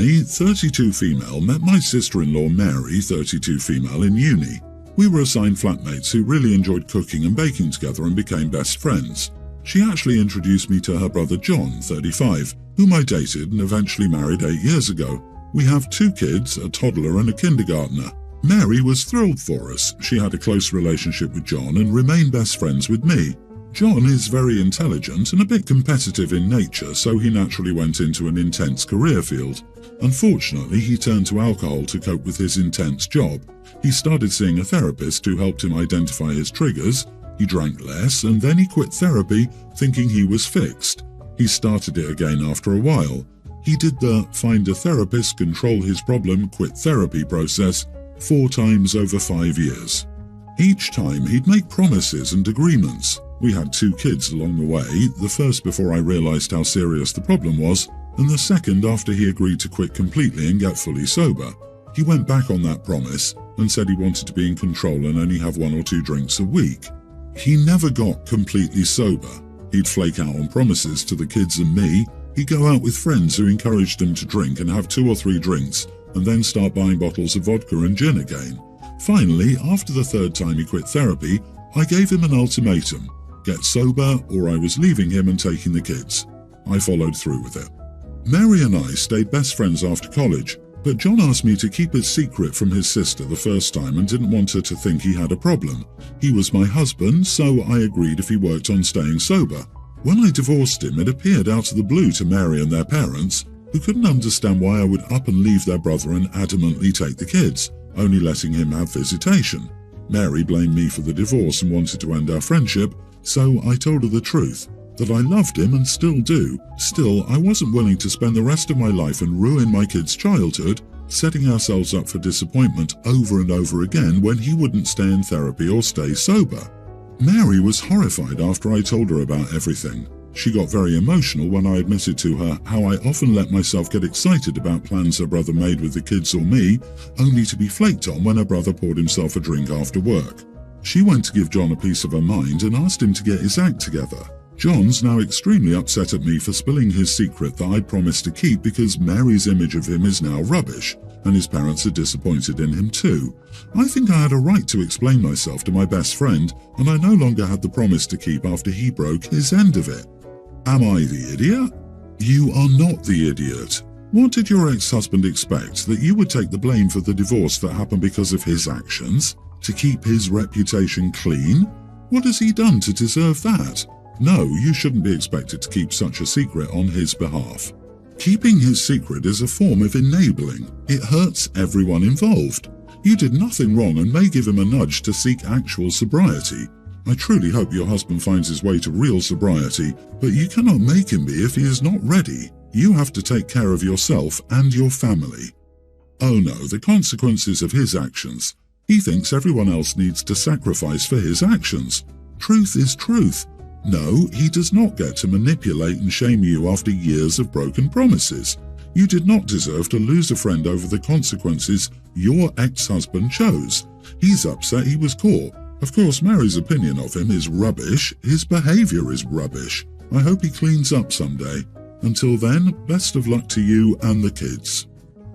I, 32 female, met my sister-in-law Mary, 32 female, in uni. We were assigned flatmates who really enjoyed cooking and baking together and became best friends. She actually introduced me to her brother John, 35, whom I dated and eventually married 8 years ago. We have 2 kids, a toddler and a kindergartner. Mary was thrilled for us. She had a close relationship with John and remained best friends with me. John is very intelligent and a bit competitive in nature, so he naturally went into an intense career field. Unfortunately, he turned to alcohol to cope with his intense job. He started seeing a therapist who helped him identify his triggers. He drank less, and then he quit therapy, thinking he was fixed. He started it again after a while. He did the find a therapist, control his problem, quit therapy process 4 times over 5 years. Each time he'd make promises and agreements. We had 2 kids along the way, the first before I realized how serious the problem was, and the second after he agreed to quit completely and get fully sober. He went back on that promise and said he wanted to be in control and only have 1 or 2 drinks a week. He never got completely sober. He'd flake out on promises to the kids and me. He'd go out with friends who encouraged him to drink and have 2 or 3 drinks, and then start buying bottles of vodka and gin again. Finally, after the 3rd time he quit therapy, I gave him an ultimatum: get sober or I was leaving him and taking the kids. I followed through with it. Mary and I stayed best friends after college, but John asked me to keep it secret from his sister the first time and didn't want her to think he had a problem. He was my husband, so I agreed if he worked on staying sober. When I divorced him, it appeared out of the blue to Mary and their parents, who couldn't understand why I would up and leave their brother and adamantly take the kids, only letting him have visitation. Mary blamed me for the divorce and wanted to end our friendship, so I told her the truth, that I loved him and still do. Still, I wasn't willing to spend the rest of my life and ruin my kids' childhood, setting ourselves up for disappointment over and over again when he wouldn't stay in therapy or stay sober. Mary was horrified after I told her about everything. She got very emotional when I admitted to her how I often let myself get excited about plans her brother made with the kids or me, only to be flaked on when her brother poured himself a drink after work. She went to give John a piece of her mind and asked him to get his act together. John's now extremely upset at me for spilling his secret that I'd promised to keep because Mary's image of him is now rubbish, and his parents are disappointed in him too. I think I had a right to explain myself to my best friend, and I no longer had the promise to keep after he broke his end of it. Am I the idiot? You are not the idiot. What did your ex-husband expect? That you would take the blame for the divorce that happened because of his actions? To keep his reputation clean? What has he done to deserve that? No, you shouldn't be expected to keep such a secret on his behalf. Keeping his secret is a form of enabling. It hurts everyone involved. You did nothing wrong and may give him a nudge to seek actual sobriety. I truly hope your husband finds his way to real sobriety, but you cannot make him be if he is not ready. You have to take care of yourself and your family. Oh no, the consequences of his actions. He thinks everyone else needs to sacrifice for his actions. Truth is truth. No, he does not get to manipulate and shame you after years of broken promises. You did not deserve to lose a friend over the consequences your ex-husband chose. He's upset he was caught. Of course, Mary's opinion of him is rubbish. His behavior is rubbish. I hope he cleans up someday. Until then, best of luck to you and the kids.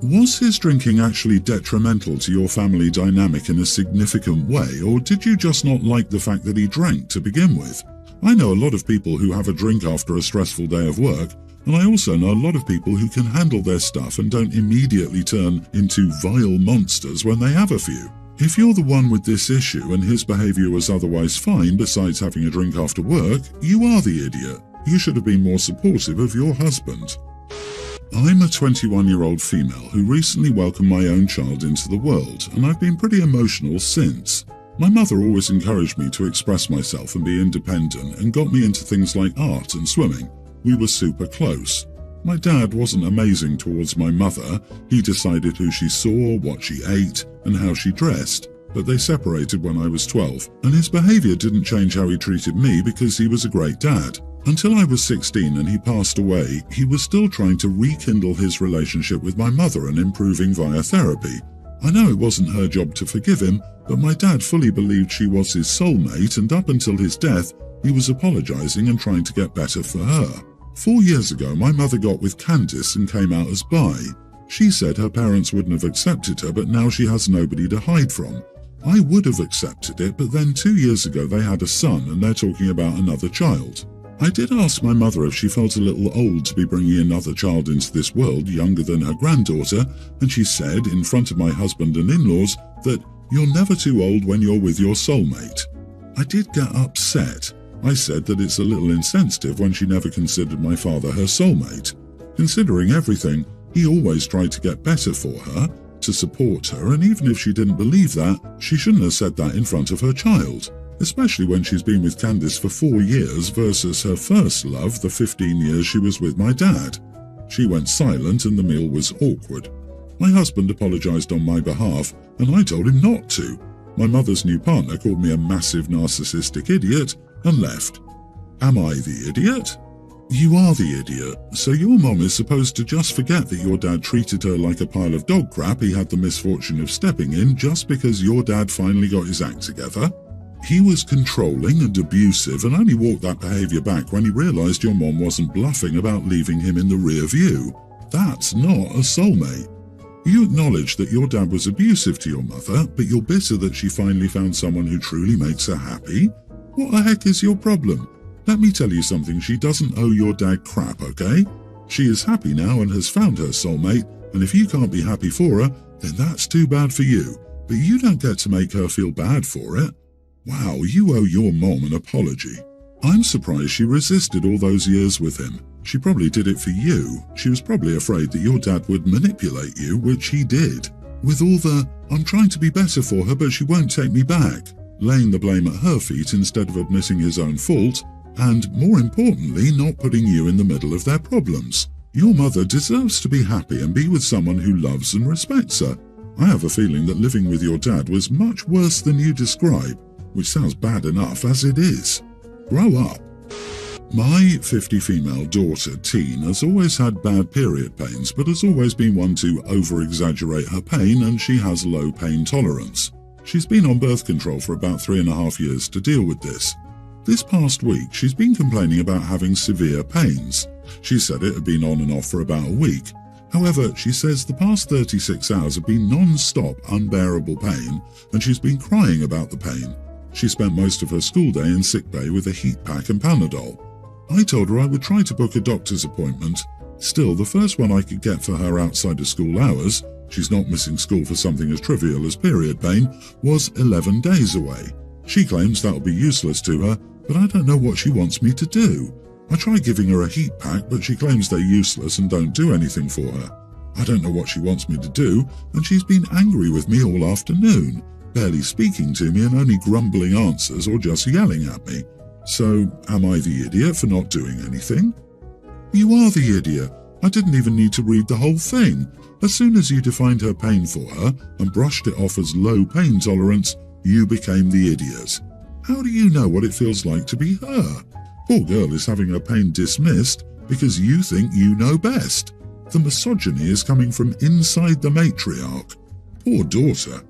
Was his drinking actually detrimental to your family dynamic in a significant way, or did you just not like the fact that he drank to begin with? I know a lot of people who have a drink after a stressful day of work, and I also know a lot of people who can handle their stuff and don't immediately turn into vile monsters when they have a few. If you're the one with this issue and his behavior was otherwise fine besides having a drink after work, you are the idiot. You should have been more supportive of your husband. I'm a 21-year-old female who recently welcomed my own child into the world, and I've been pretty emotional since. My mother always encouraged me to express myself and be independent and got me into things like art and swimming. We were super close. My dad wasn't amazing towards my mother. He decided who she saw, what she ate, and how she dressed. But they separated when I was 12, and his behavior didn't change how he treated me because he was a great dad. Until I was 16 and he passed away, he was still trying to rekindle his relationship with my mother and improving via therapy. I know it wasn't her job to forgive him, but my dad fully believed she was his soulmate, and up until his death, he was apologizing and trying to get better for her. 4 years ago, my mother got with Candice and came out as bi. She said her parents wouldn't have accepted her, but now she has nobody to hide from. I would have accepted it, but then 2 years ago they had a son and they're talking about another child. I did ask my mother if she felt a little old to be bringing another child into this world younger than her granddaughter, and she said, in front of my husband and in-laws, that you're never too old when you're with your soulmate. I did get upset. I said that it's a little insensitive when she never considered my father her soulmate. Considering everything, he always tried to get better for her, to support her, and even if she didn't believe that, she shouldn't have said that in front of her child, especially when she's been with Candice for 4 years versus her first love, the 15 years she was with my dad. She went silent and the meal was awkward. My husband apologized on my behalf, and I told him not to. My mother's new partner called me a massive narcissistic idiot and left. Am I the idiot? You are the idiot. So your mom is supposed to just forget that your dad treated her like a pile of dog crap he had the misfortune of stepping in just because your dad finally got his act together? He was controlling and abusive and only walked that behavior back when he realized your mom wasn't bluffing about leaving him in the rear view. That's not a soulmate. You acknowledge that your dad was abusive to your mother, but you're bitter that she finally found someone who truly makes her happy? What the heck is your problem? Let me tell you something, she doesn't owe your dad crap, okay? She is happy now and has found her soulmate, and if you can't be happy for her, then that's too bad for you. But you don't get to make her feel bad for it. Wow, you owe your mom an apology. I'm surprised she resisted all those years with him. She probably did it for you. She was probably afraid that your dad would manipulate you, which he did. With all the, I'm trying to be better for her but she won't take me back, laying the blame at her feet instead of admitting his own fault, and, more importantly, not putting you in the middle of their problems. Your mother deserves to be happy and be with someone who loves and respects her. I have a feeling that living with your dad was much worse than you describe, which sounds bad enough as it is. Grow up. My 50 female daughter, Teen, has always had bad period pains, but has always been one to over-exaggerate her pain, and she has low pain tolerance. She's been on birth control for about 3.5 years to deal with this. This past week, she's been complaining about having severe pains. She said it had been on and off for about a week. However, she says the past 36 hours have been non-stop unbearable pain, and she's been crying about the pain. She spent most of her school day in sickbay with a heat pack and Panadol. I told her I would try to book a doctor's appointment. Still, the first one I could get for her outside of school hours, she's not missing school for something as trivial as period pain, was 11 days away. She claims that'll be useless to her, but I don't know what she wants me to do. I tried giving her a heat pack, but she claims they're useless and don't do anything for her. I don't know what she wants me to do, and she's been angry with me all afternoon, barely speaking to me and only grumbling answers or just yelling at me. So, am I the idiot for not doing anything? You are the idiot. I didn't even need to read the whole thing. As soon as you defined her pain for her and brushed it off as low pain tolerance, you became the idiot. How do you know what it feels like to be her? Poor girl is having her pain dismissed because you think you know best. The misogyny is coming from inside the matriarch. Poor daughter.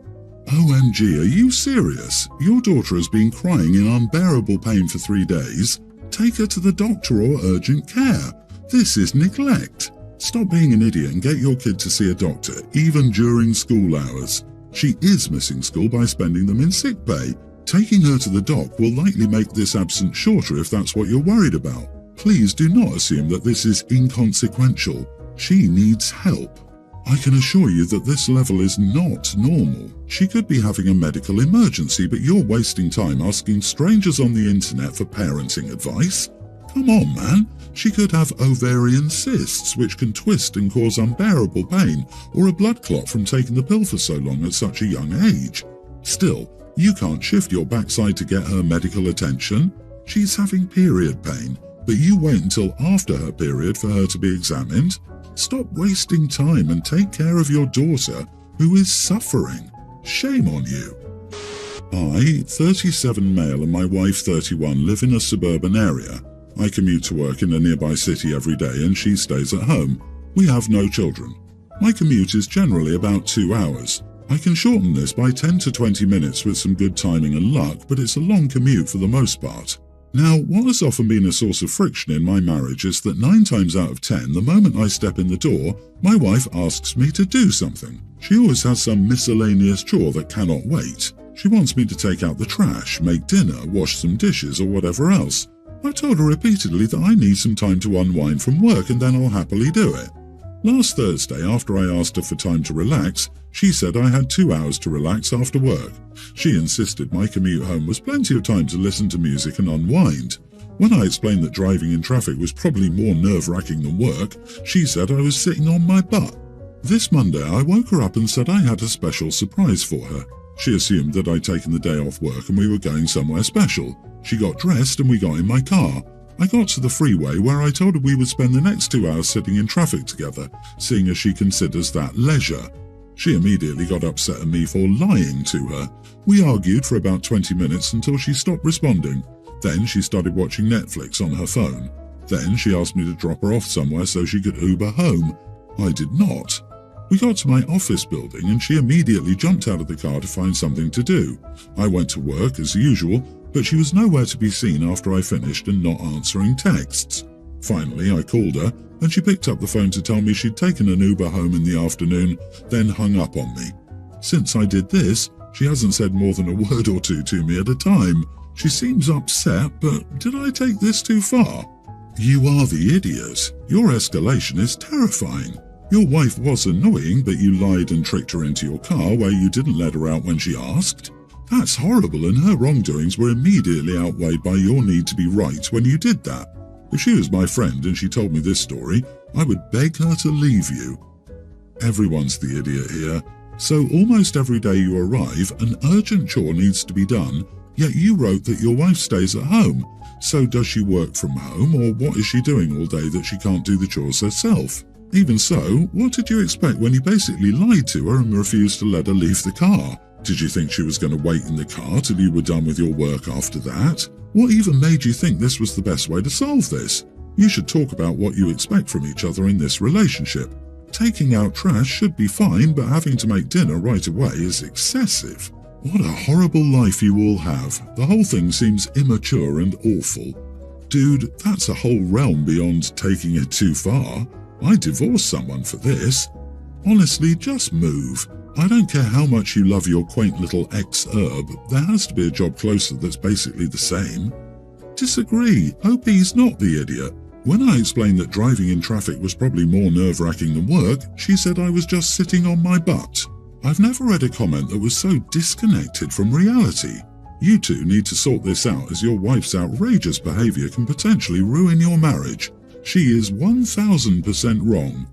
OMG, are you serious? Your daughter has been crying in unbearable pain for 3 days. Take her to the doctor or urgent care. This is neglect. Stop being an idiot and get your kid to see a doctor, even during school hours. She is missing school by spending them in sickbay. Taking her to the doc will likely make this absence shorter if that's what you're worried about. Please do not assume that this is inconsequential. She needs help. I can assure you that this level is not normal. She could be having a medical emergency, but you're wasting time asking strangers on the internet for parenting advice. Come on, man. She could have ovarian cysts, which can twist and cause unbearable pain, or a blood clot from taking the pill for so long at such a young age. Still, you can't shift your backside to get her medical attention. She's having period pain, but you wait until after her period for her to be examined. Stop wasting time and take care of your daughter, who is suffering. Shame on you. I, 37 male, and my wife, 31, live in a suburban area. I commute to work in a nearby city every day and she stays at home. We have no children. My commute is generally about 2 hours. I can shorten this by 10 to 20 minutes with some good timing and luck, but it's a long commute for the most part. Now, what has often been a source of friction in my marriage is that 9 times out of 10, the moment I step in the door, my wife asks me to do something. She always has some miscellaneous chore that cannot wait. She wants me to take out the trash, make dinner, wash some dishes, or whatever else. I've told her repeatedly that I need some time to unwind from work and then I'll happily do it. Last Thursday, after I asked her for time to relax, she said I had 2 hours to relax after work. She insisted my commute home was plenty of time to listen to music and unwind. When I explained that driving in traffic was probably more nerve-wracking than work, she said I was sitting on my butt. This Monday, I woke her up and said I had a special surprise for her. She assumed that I'd taken the day off work and we were going somewhere special. She got dressed and we got in my car. I got to the freeway where I told her we would spend the next 2 hours sitting in traffic together, seeing as she considers that leisure. She immediately got upset at me for lying to her. We argued for about 20 minutes until she stopped responding. Then she started watching Netflix on her phone. Then she asked me to drop her off somewhere so she could Uber home. I did not. We got to my office building and she immediately jumped out of the car to find something to do. I went to work as usual, but she was nowhere to be seen after I finished and not answering texts. Finally, I called her and she picked up the phone to tell me she'd taken an Uber home in the afternoon, then hung up on me. Since I did this, she hasn't said more than a word or two to me at a time. She seems upset, but did I take this too far? You are the idiot. Your escalation is terrifying. Your wife was annoying, but you lied and tricked her into your car where you didn't let her out when she asked. That's horrible, and her wrongdoings were immediately outweighed by your need to be right when you did that. If she was my friend and she told me this story, I would beg her to leave you. Everyone's the idiot here. So almost every day you arrive, an urgent chore needs to be done, yet you wrote that your wife stays at home. So does she work from home, or what is she doing all day that she can't do the chores herself? Even so, what did you expect when you basically lied to her and refused to let her leave the car? Did you think she was going to wait in the car till you were done with your work after that? What even made you think this was the best way to solve this? You should talk about what you expect from each other in this relationship. Taking out trash should be fine, but having to make dinner right away is excessive. What a horrible life you all have. The whole thing seems immature and awful. Dude, that's a whole realm beyond taking it too far. I'd divorce someone for this. Honestly, just move. I don't care how much you love your quaint little ex-herb, there has to be a job closer that's basically the same. Disagree. OP's not the idiot. When I explained that driving in traffic was probably more nerve-wracking than work, she said I was just sitting on my butt. I've never read a comment that was so disconnected from reality. You two need to sort this out, as your wife's outrageous behavior can potentially ruin your marriage. She is 1000% wrong.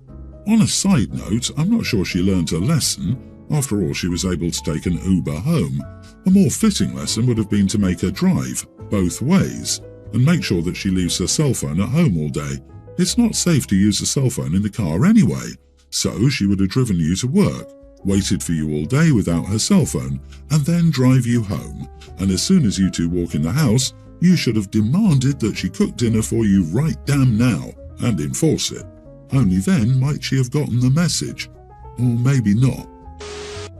On a side note, I'm not sure she learned her lesson. After all, she was able to take an Uber home. A more fitting lesson would have been to make her drive, both ways, and make sure that she leaves her cell phone at home all day. It's not safe to use a cell phone in the car anyway, so she would have driven you to work, waited for you all day without her cell phone, and then drive you home. And as soon as you two walk in the house, you should have demanded that she cook dinner for you right damn now, and enforce it. Only then might she have gotten the message. Or maybe not.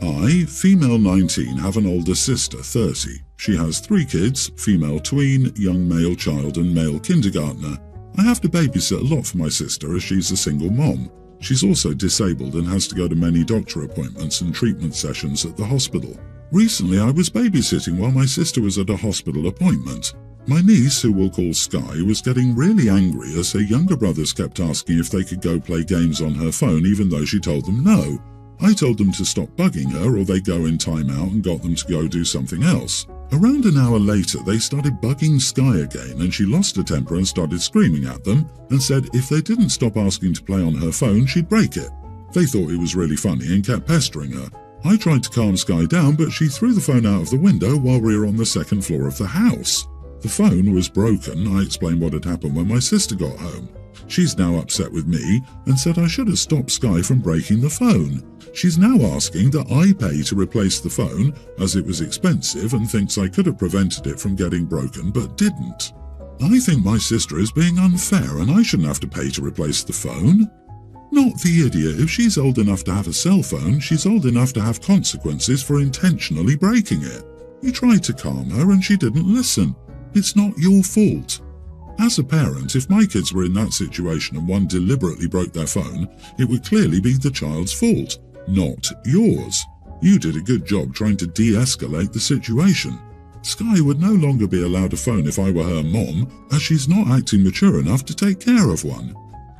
I, female 19, have an older sister, 30. She has 3 kids, female tween, young male child and male kindergartner. I have to babysit a lot for my sister as she's a single mom. She's also disabled and has to go to many doctor appointments and treatment sessions at the hospital. Recently I was babysitting while my sister was at a hospital appointment. My niece, who we'll call Sky, was getting really angry as her younger brothers kept asking if they could go play games on her phone even though she told them no. I told them to stop bugging her or they'd go in timeout and got them to go do something else. Around an hour later, they started bugging Sky again and she lost her temper and started screaming at them and said if they didn't stop asking to play on her phone, she'd break it. They thought it was really funny and kept pestering her. I tried to calm Sky down, but she threw the phone out of the window while we were on the 2nd floor of the house. The phone was broken. I explained what had happened when my sister got home. She's now upset with me and said I should have stopped Sky from breaking the phone. She's now asking that I pay to replace the phone as it was expensive and thinks I could have prevented it from getting broken but didn't. I think my sister is being unfair and I shouldn't have to pay to replace the phone. Not the idiot. If she's old enough to have a cell phone, she's old enough to have consequences for intentionally breaking it. You tried to calm her and she didn't listen. It's not your fault. As a parent, if my kids were in that situation and one deliberately broke their phone, it would clearly be the child's fault, not yours. You did a good job trying to de-escalate the situation. Sky would no longer be allowed a phone if I were her mom, as she's not acting mature enough to take care of one.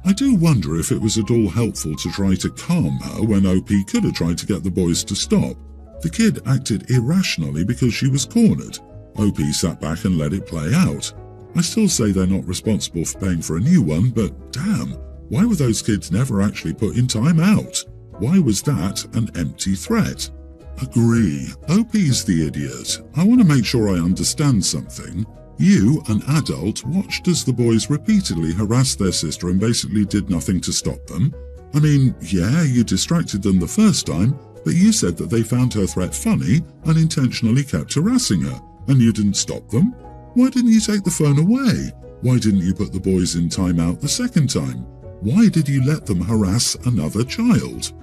I do wonder if it was at all helpful to try to calm her when OP could have tried to get the boys to stop. The kid acted irrationally because she was cornered. OP sat back and let it play out. I still say they're not responsible for paying for a new one, but damn, why were those kids never actually put in time out? Why was that an empty threat? Agree. OP's the idiot. I want to make sure I understand something. You, an adult, watched as the boys repeatedly harassed their sister and basically did nothing to stop them. I mean, yeah, you distracted them the first time, but you said that they found her threat funny and intentionally kept harassing her, and you didn't stop them? Why didn't you take the phone away? Why didn't you put the boys in timeout the second time? Why did you let them harass another child?